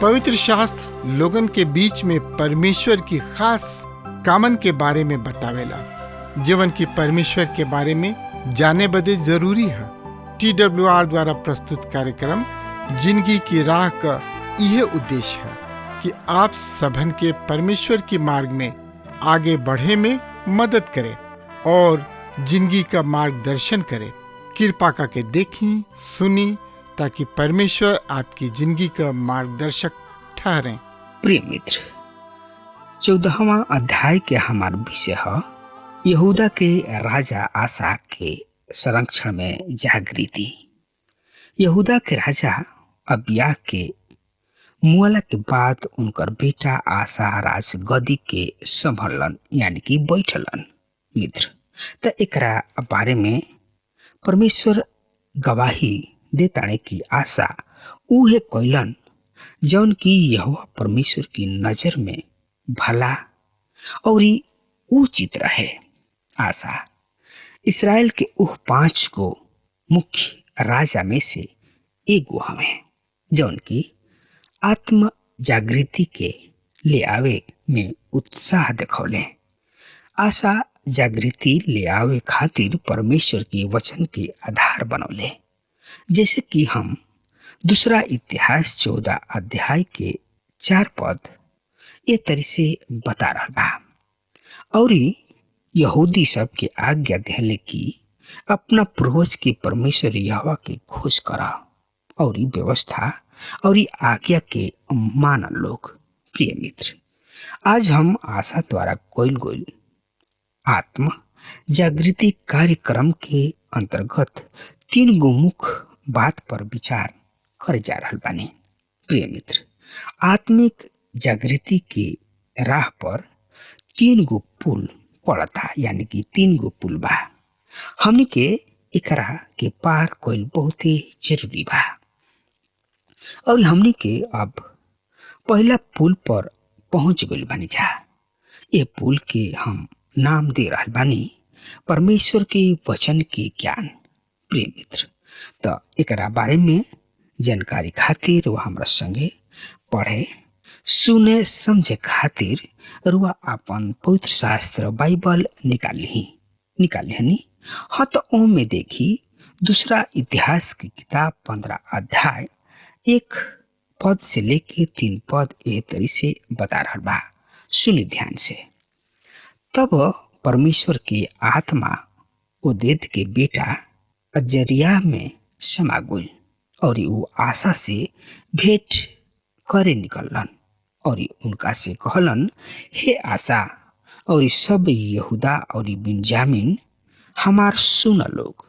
पवित्र शास्त्र लोगन के बीच में परमेश्वर की खास कामन के बारे में बतावेला, जीवन की परमेश्वर के बारे में जाने बदे जरूरी है। TWR द्वारा प्रस्तुत कार्यक्रम जिंदगी की राह का यह उद्देश्य है कि आप सबन के परमेश्वर के मार्ग में आगे बढ़े में मदद करे और जिंदगी का मार्गदर्शन करे। कृपा करके देखी सुनी ताकि परमेश्वर आपकी जिंदगी का मार्गदर्शक ठहरे। प्रिय मित्र, 14वां अध्याय के हमार विषय है यहूदा के राजा आसा के संरक्षण में जागृति। यहूदा के राजा अबिय्याह के मुआला के बाद उनकर बेटा आसा राज गद्दी के संभलन यानी कि बैठलन। मित्र, त एकरा बारे में परमेश्वर गवाही देताणे की आशा उहे कैलन जौन की यहोवा परमेश्वर की नजर में भला और उचित रहे। आशा इस्राएल के उह 5 गो मुख्य राजा में से एगो हमें जौन की आत्म जागृति के ले आवे में उत्साह दिखौले। आशा जागृति ले आवे खातिर परमेश्वर के वचन के आधार बनौले, जैसे कि हम दूसरा इतिहास 14 अध्याय के 4 पद ये तरह से बता रहा बा। और यहूदी सब के आज्ञा देले कि अपना पूर्वज के परमेश्वर यहोवा के खोज करा और व्यवस्था और आज्ञा के मान लोग। प्रिय मित्र, आज हम आशा द्वारा कोइल गोइल आत्म जागृति कार्यक्रम के अंतर्गत 3 गो मुख्य बात पर विचार करे जा रहा बानी। प्रिय मित्र, आत्मिक जागृति के राह पर 3 गो पुल पड़ता, यानी कि 3 गो पुल बा। हमनी के एकरा के पार कोइल बहुत ही जरूरी बा और हमनी के अब पहला पुल पर पहुंच गइल बानी जा। ये पुल के हम नाम दे रहा बानी परमेश्वर के वचन के ज्ञान। प्रिय मित्र, तो एकरा बारे में जानकारी खातिर वह हमरा संगे पढ़े सुने समझे खातिर रुआ अपन पवित्र शास्त्र बाइबल निकाली। हाँ, तो ओमे देखी दूसरा इतिहास की किताब 15 अध्याय 1 पद से लेके 3 पद ए तरी से बता रहा बा। सुनी ध्यान से। तब परमेश्वर की आत्मा ओदेद के बेटा अजरिया में समा गई और वो आशा से भेंट करे निकलन और उनका से कहलन, हे आशा और सब यहूदा और बिन्यामीन हमार सुन लोग,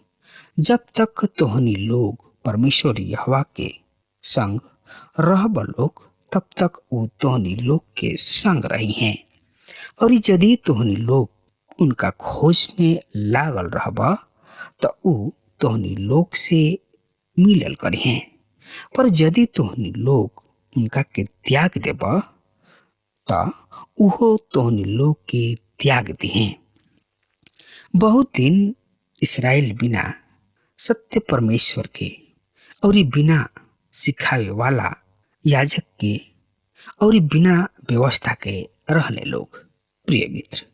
जब तक तोहनी लोग परमेश्वर यहोवा के संग रहब लोग तब तक वो तोहनी लोग के संग रही हैं और यदि तोहनी लोग उनका खोज में लागल रहब तो ऊ तोहनी लोग से मिलल करी हैं। पर यदि तोहनी लोग उनका के त्याग देब तो उहो तोहनी लोग के त्याग दिहे। बहुत दिन इस्राएल बिना सत्य परमेश्वर के और बिना सिखावे वाला याजक के और बिना व्यवस्था के रहने लोग। प्रिय मित्र,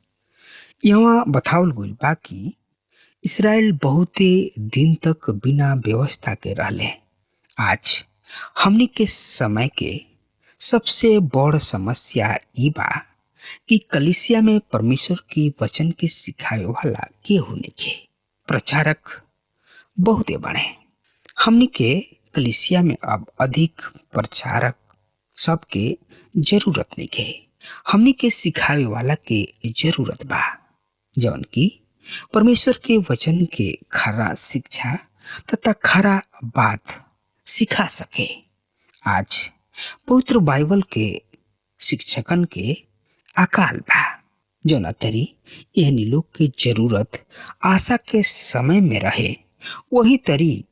यहाँ बतावल गइल बा कि इस्राएल बहुत दिन तक बिना व्यवस्था के रहले। आज हमनी के समय के सबसे बड़ समस्या ई बा कि कलीसिया में परमेश्वर की वचन के सिखावे वाला के होने के प्रचारक बहुत बने। हमनी के कलीसिया में अब अधिक प्रचारक सबके जरूरत नहीं है। हमनी के सिखावे वाला के जरूरत बा जौन की परमेश्वर के वचन के खरा शिक्षा तथा खरा बात सिखा सके। आज पवित्र बाइबल के शिक्षकन के अकाल बा जौन तरी एहनी लोग के जरूरत आशा के समय में रहे वही तरी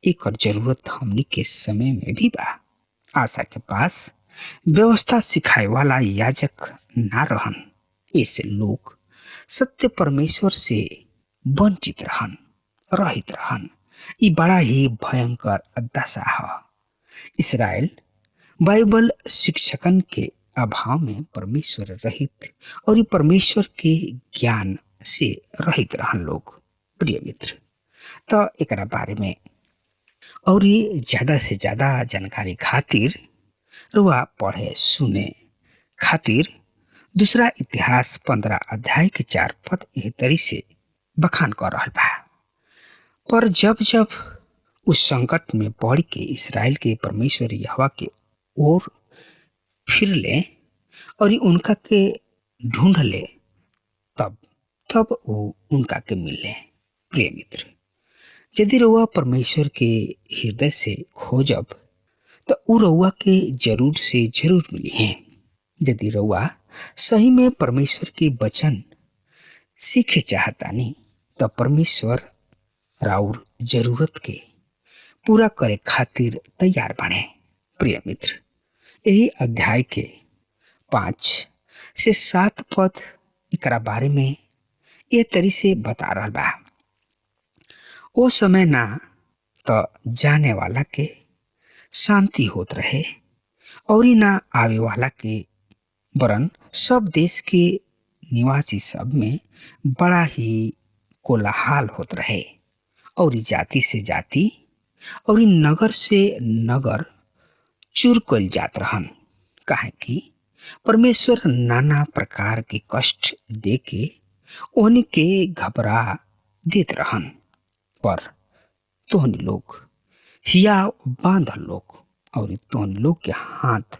एक और जरूरत हमनी के समय में भी बा। आशा के पास व्यवस्था सिखाए वाला याजक ना रहन, ऐसे लोग सत्य परमेश्वर से वंचित रहन, रहित रहन। ये बड़ा ही भयंकर दशा है। इसराइल बाइबल शिक्षकन के अभाव में परमेश्वर रहित और ये परमेश्वर के ज्ञान से रहित रहन लोग। प्रिय मित्र, तो एकरा बारे में और ये ज्यादा से ज्यादा जानकारी खातिर रुआ पढ़े सुने खातिर दूसरा इतिहास 15 अध्याय के 4 पद एह तरी से बखान कर रहल बा। पर जब जब उस संकट में पड़ के इसराइल के परमेश्वर यहोवा के ओर फिर ले और उनका के ढूंढ ले, तब तब वो उनका के मिले। प्रिय मित्र, यदि रउआ परमेश्वर के हृदय से खोजब तो उ रउआ के जरूर से जरूर मिली है। यदि रउआ सही में परमेश्वर के वचन सीखे चाहतानी तो परमेश्वर राउर जरूरत के पूरा करे खातिर तैयार बने। प्रिय मित्र, यही अध्याय के 5 से 7 पद एकरा बारे में ये तरी से बता रहा बा। वो समय ना तो जाने वाला के शांति होत रहे और ना आवे वाला के, वरन सब देश के निवासी सब में बड़ा ही कोलाहल होत रहे और जाति से जाति और नगर से नगर चूर कल जात रहन। काहे कि परमेश्वर नाना प्रकार के कष्ट दे के उनके घबरा देत रहन। पर तोहन लोग हिया बांधल लोग और तोहन लोग के हाथ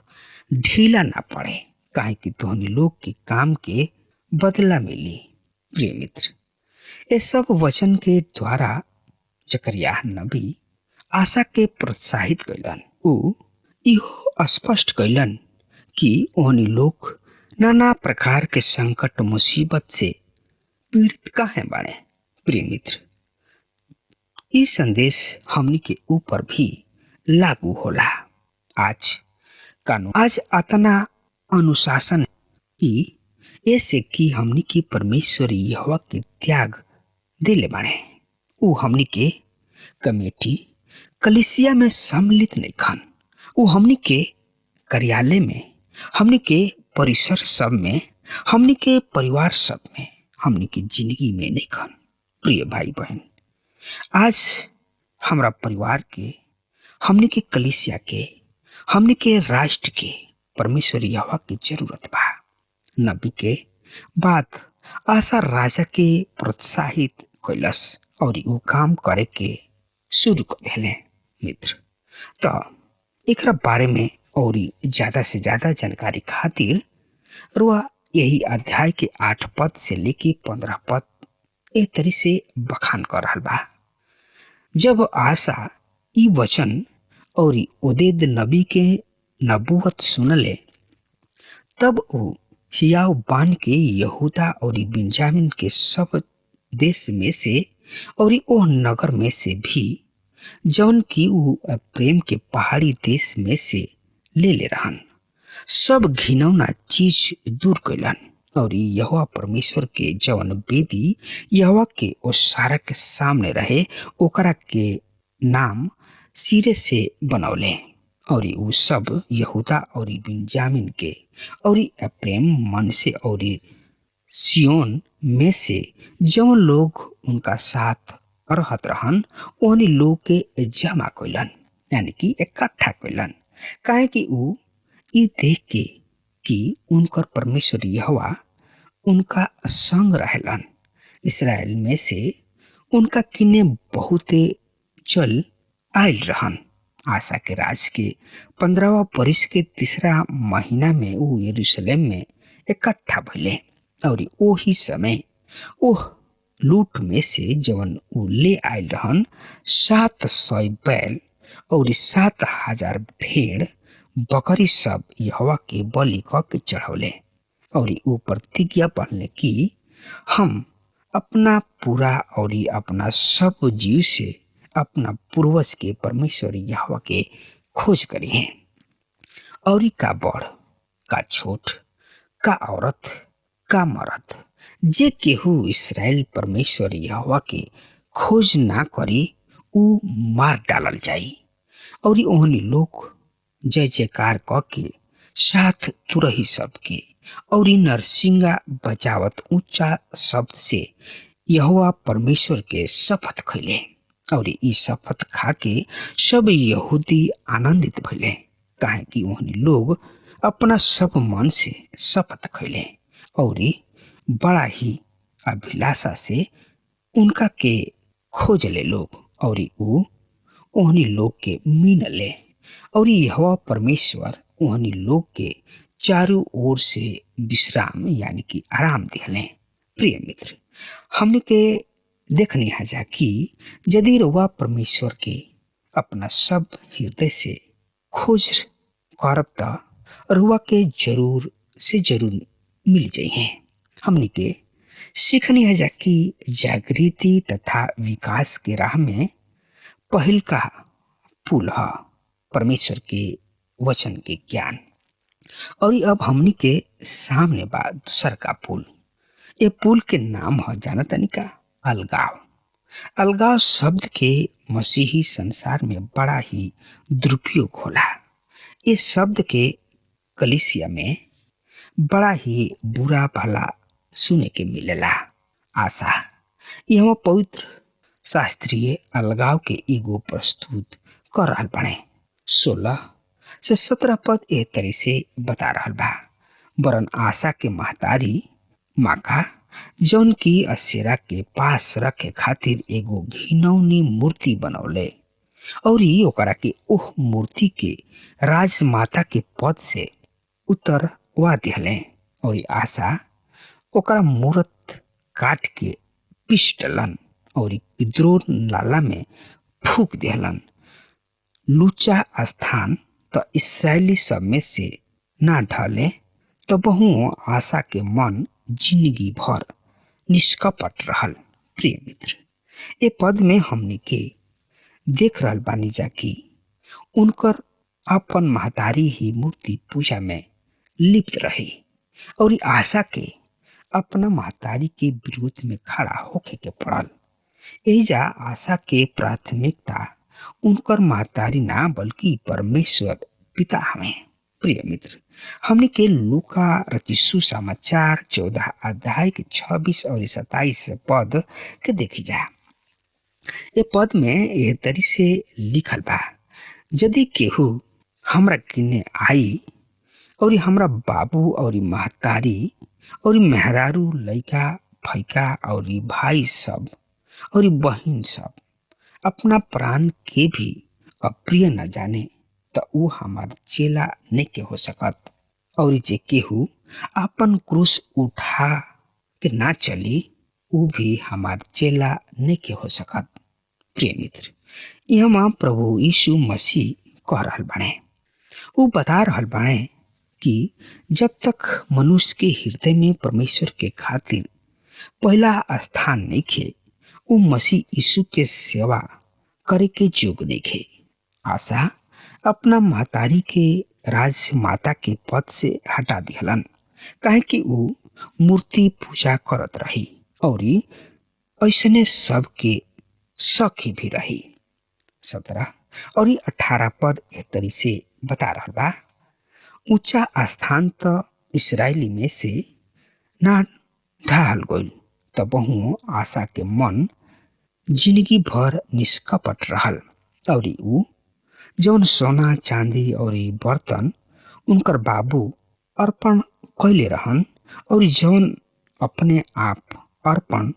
ढीला ना पड़े, काहे कि तोहन लोग के काम के बदला मिली। प्रिय मित्र, ये सब वचन के द्वारा जकरिया नबी आशा के प्रोत्साहित कैलन। उ इहो स्पष्ट कैलन कि ओहनी लोग नाना प्रकार के संकट मुसीबत से पीड़ित काहे बाड़े। प्रिय मित्र, ये संदेश हमनी के ऊपर भी लागू होला। आज कानून आज अतना अनुशासन की ऐसे कि हमनी के परमेश्वर यहोवा के त्याग दिले बाड़े। उ हमनी के कमेटी कलिसिया में सम्मिलित नहीं खन। उ हमनी के कार्यालय में, हमनी के परिसर सब में, हमनी के परिवार सब में, हमनी के जिंदगी में नहीं खन। प्रिय भाई बहन, आज हमरा परिवार के, हमनी के कलिसिया के, हमनी के राष्ट्र के परमेश्वर यहोवा की जरूरत बा। नबी के बात आशा राजा के प्रोत्साहित कैलस और वो काम करे के शुरू कर दिले। मित्र, तो एकरा बारे में और ज्यादा से ज्यादा जानकारी खातिर रुआ यही अध्याय के 8 पद से लेके 15 पद ए तरी से बखान कर रहल बा। जब आशा ई वचन और ओदेद नबी के नबूवत सुनले, तब वो हियाव बान के यहूदा और बिन्यामीन के सब देश में से और ओ नगर में से भी, जौन की ऊ प्रेम के पहाड़ी देश में से ले रहन, सब घिनौना चीज दूर कैलन और यहोवा परमेश्वर के जौन वेदी यहोवा के ओ सारा के सामने रहे, ओकरा के नाम सिरे से बनौले। और ऊ सब यहूदा और बिन्यामीन के और प्रेम मन से और सियोन में से जौन लोग उनका साथ रहत रहन, ओहनी लोग के जमा कैलन, यानी कि इकट्ठा कैलन। काहे कि ऊ ई देख के कि उनकर परमेश्वर यहोवा उनका संग रहेलन। इसराइल में से उनका किन्ने बहुते चल आयल रहन। आशा के राज के 15वां वर्ष के 3रा महीना में वो यरूशलेम में इकट्ठा भइले और ओही समय ओह लूट में से जवन ऊ ले आयल रहन 700 बैल और 7000 भेड़ बकरी सब यहोवा के बलि क के चढ़ौले और ऊ प्रतिज्ञा पहले कि हम अपना पूरा और अपना सब जीव से अपना पूर्वज के परमेश्वर यहोवा के खोज करी हैं। और का बड़ का छोट का औरत का मर्द जे केहू इसराइल परमेश्वर यहोवा के खोज ना करी ऊ मार डालल जाई। और ओहनी लोग जय जयकार क के साथ तुरही सबके और नरसिंगा बजावत ऊंचा शब्द से यहोवा परमेश्वर के शपथ खैले। और ई शपथ खा के सब यहूदी आनंदित भइले, काहे कि ओहनी लोग अपना सब मन से शपथ खैले और बड़ा ही अभिलाषा से उनका के खोज ले लोग। और ऊ ओहनी लोग के मीन ले और यहोवा परमेश्वर ओहनी लोग के चारों ओर से विश्राम यानी कि आराम दिहले। प्रिय मित्र, हमने के देखनी है कि यदि रउआ परमेश्वर के अपना सब हृदय से खोज करब त रउआ के जरूर से जरूर मिल जाइए। हमने के सीखनी है कि जागृति तथा विकास के राह में पहल का पुल है परमेश्वर के वचन के ज्ञान। और अब हमनी के सामने बा दूसर का पुल। ये पुल के नाम है जानतनी का अलगाव। अलगाव शब्द के मसीही संसार में बड़ा ही दुरुपयोग होला। इस शब्द के कलीसिया में बड़ा ही बुरा भला सुने के मिलेला। आशा यह पवित्र शास्त्रीय अलगाव के एगो प्रस्तुत कर रहल बने। 16 से 17 पद एह तरह से बता रहल बा। वरन आशा के महतारी माका जौन की असेरा के पास रखे खातिर एगो घिनौनी मूर्ति बनौले और ओकरा के ओह मूर्ति के राजमाता के पद से उतरवा दिहले। और आशा ओकरा मूर्त काट के पीस डलन और किद्रोन नाला में फूक दिहलन। लूचा स्थान तो इसराइली सब में से ना ढले तो बहु आशा के मन जिंदगी भर निष्कपट रहल। प्रिय मित्र, ये पद में हमने के देख रहल बानी जा कि उनकर अपन महतारी ही मूर्ति पूजा में लिप्त रहे और आशा के अपना महतारी के विरोध में खड़ा होके के पड़ल। एजा आशा के प्राथमिकता उनकर महतारी ना बल्कि परमेश्वर पिता हमें। प्रिय मित्र, हमने के लूका रचित सुसमाचार 14 अध्याय के 26 और 27 पद के देखी जा। ये पद में यह तरी से लिखल बा, यदि केहू हमरा किने आई और हमरा बाबू और महतारी और मेहरारू लइका फैका और भाई सब और बहिन सब अपना प्राण के भी अप्रिय न जाने तो ऊ हमार चेला नहीं के हो सकत। और जे केहू अपन क्रूस उठा के ना चली ऊ भी हमार चेला नहीं के हो सकत। प्रिय मित्र, यहाँ प्रभु यीशु मसीह कह रहल बाणे, ऊ बता रहल बाणे कि जब तक मनुष्य के हृदय में परमेश्वर के खातिर पहला स्थान नहीं खे ऊ मसीह यीशु के सेवा करे के जोग नहीं खे। आशा अपना महतारी के राजमाता के पद से हटा दिहलन, काहे कि ऊ मूर्ति पूजा करत रही और ऐसने सब के सखी भी रही। 17 और 18 पद एह तरी से बता रहल बा, ऊंचा स्थान तो इसराइली में से ना ढाल गइल तो बहु आशा के मन जिंदगी भर निष्कपट रहल। और ऊ जौन सोना चांदी और बर्तन उनकर बाबू अर्पण कैले रहन और जौन अपने आप अर्पण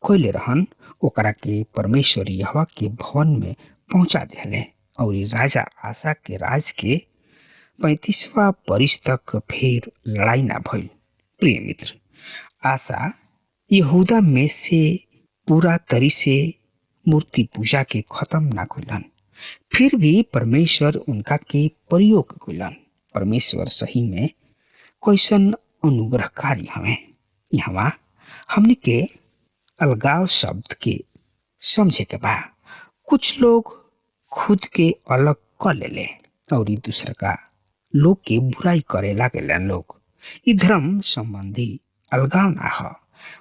कैले रहन ओकरा के परमेश्वर यहोवा के भवन में पहुंचा दिले। और राजा आशा के राज के 35वां वर्ष तक फिर लड़ाई ना भइल। प्रिय मित्र, आशा यहूदा में से पूरा तरी से मूर्ति पूजा के खत्म ना कइलन, फिर भी परमेश्वर उनका के प्रयोग कइलन। परमेश्वर सही में कैसन अनुग्रहकारी हमें। यहाँ हमने के अलगाव शब्द के समझे के बा। कुछ लोग खुद के अलग कर ले और दूसरा का लोग के बुराई करे लागेलन लोग। ई धर्म संबंधी अलगाव ना ह।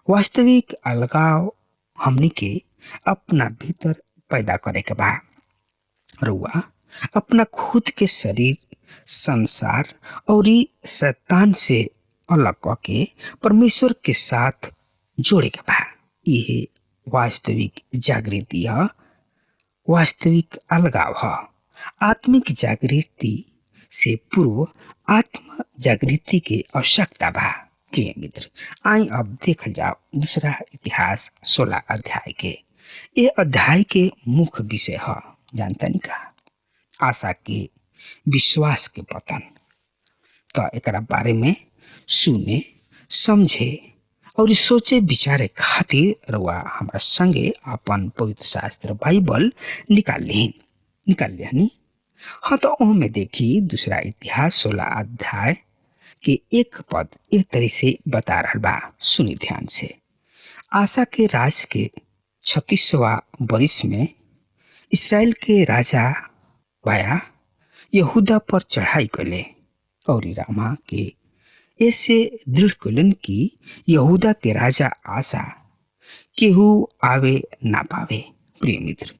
वास्तविक अलगाव हमनी के अपना भीतर पैदा करे के बा। रुआ अपना खुद के शरीर, संसार और ई शैतान से अलग करके परमेश्वर के साथ जोड़े के बा। यह वास्तविक जागृति है, वास्तविक अलगाव है। आत्मिक जागृति से पूर्व आत्म जागृति के आवश्यकता बा। प्रिय मित्र, आई अब देखल जाओ दूसरा इतिहास 16 अध्याय के। ये अध्याय के मुख्य विषय है, जानता नहीं का, आशा के विश्वास के पतन। तो एक बारे में सुने, समझे और सोचे विचारे खातिर रुआ हमारा संगे अपन पवित्र शास्त्र बाइबल निकाल लिहनी। हाँ, तो में देखी दूसरा इतिहास 16 अध्याय के एक पद एक तरह से बता रहा बा। सुनी ध्यान से। आशा के राज के 36वां वर्ष में इसराइल के राजा वाया यहूदा पर चढ़ाई कले और रामा के ऐसे दृढ़ कलन की यहूदा के राजा आशा केहू आवे ना पावे। प्रिय मित्र,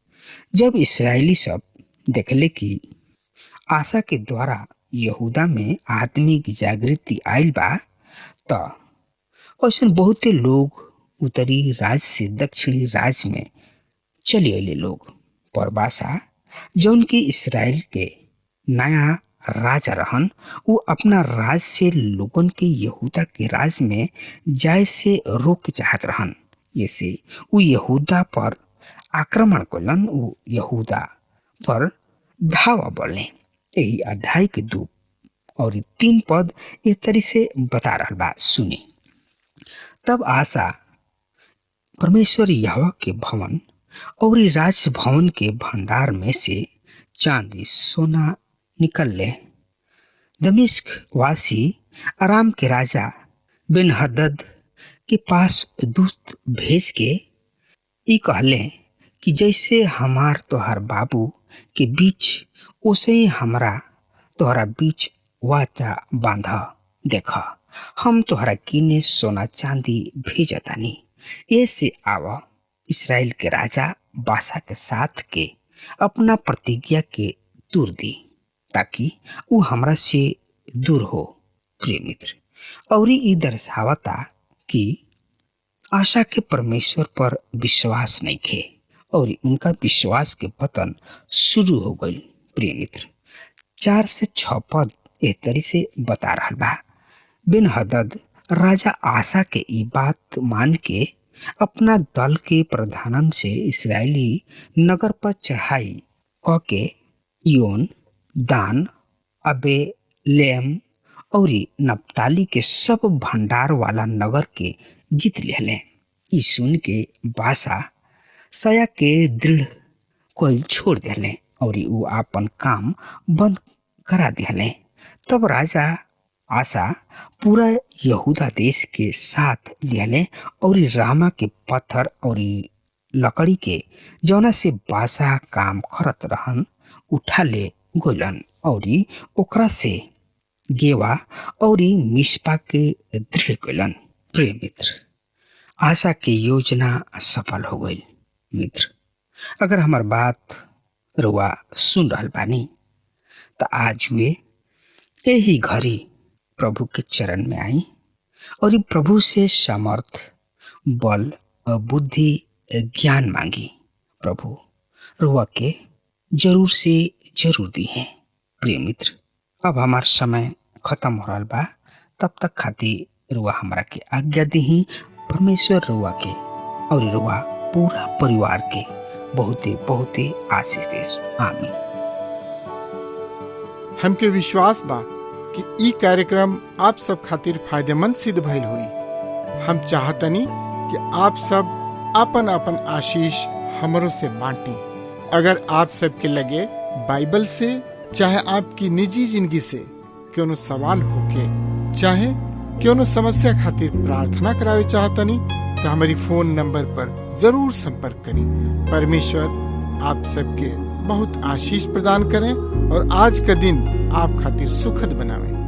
जब इसराइली सब देखले कि आशा के द्वारा यहूदा में आत्मिक जागृति आयल बा, तो ऐसे बहुते लोग उत्तरी राज्य से दक्षिणी राज्य में चले अले लोग। पर बासा जौन की इसराइल के नया राजा रहन, वो अपना राज से लोगन के यहूदा के राज में जाय से रोक चाहत रहन। जैसे वो यहूदा पर आक्रमण कलन, वो यहूदा पर धावा बोले। यही अध्याय के 2 और 3 पद इस तरह से बता रहा बा। सुनी। तब आशा परमेश्वर यहोवा के भवन और राज भवन के भंडार में से चांदी सोना निकल ले। दमिश्क वासी आराम के राजा बिन हदद के पास दूत भेज के ई कहले कि जैसे हमार तोहर बाबू के बीच ओसे ही हमरा तोहरा बीच वाचा बांधा। देखा, हम तोहरा किने सोना चांदी भेजतानी। ऐसे आव इसराइल के राजा बासा के साथ के अपना प्रतिज्ञा के दूर दी, ताकि वो हमरा से दूर हो। प्रिय मित्र, और ई दर्शावता कि आशा के परमेश्वर पर विश्वास नहीं खे और उनका विश्वास के पतन शुरू हो गई। प्रिय मित्र, 4 से 6 पद एक तरह से बता रहा बा। बिन हदद राजा आशा के ई बात मान के अपना दल के प्रधानन से इसराइली नगर पर चढ़ाई क के योन, दान, अबेलेम और नप्ताली के सब भंडार वाला नगर के जीत लेले। ई सुन के बासा सया के दृढ़ कोल छोड़ दिले और वो अपन काम बंद करा दिले। तब राजा आशा पूरा यहूदा देश के साथ लिहले और रामा के पत्थर और लकड़ी के जौना से बासा काम करत रहन उठा ले गोलन और ओकरा से गेवा और मिस्पा के दृढ़ कलन। प्रिय मित्र, आशा के योजना सफल हो गई। मित्र, अगर हमार बात रुआ सुन रहल बानी तो आज वे यही घड़ी प्रभु के चरण में आई और प्रभु से सामर्थ, बल और बुद्धि, ज्ञान मांगी। प्रभु रुआ के जरूर से जरूर दी है। प्रिय मित्र, अब हमार समय खत्म हो रहा बा, तब तक खातिर रुआ हमरा के आज्ञा दी। परमेश्वर रुआ के और रुआ पूरा परिवार के बहुते बहुते आशीष देस। आमीन। हमके विश्वास बा कि ई कार्यक्रम आप सब खातिर फायदेमंद सिद्ध भइल हुई। हम चाहतनी कि आप सब अपन अपन आशीष हमरों से बांटी। अगर आप सबके लगे बाइबल से चाहे आपकी निजी जिंदगी से क्यों सवाल होके चाहे क्यों समस्या खातिर प्रार्थना करावे चाहतनी तो हमारी फोन नंबर पर जरूर संपर्क करें। परमेश्वर आप सबके बहुत आशीष प्रदान करें और आज का दिन आप खातिर सुखद बनावें।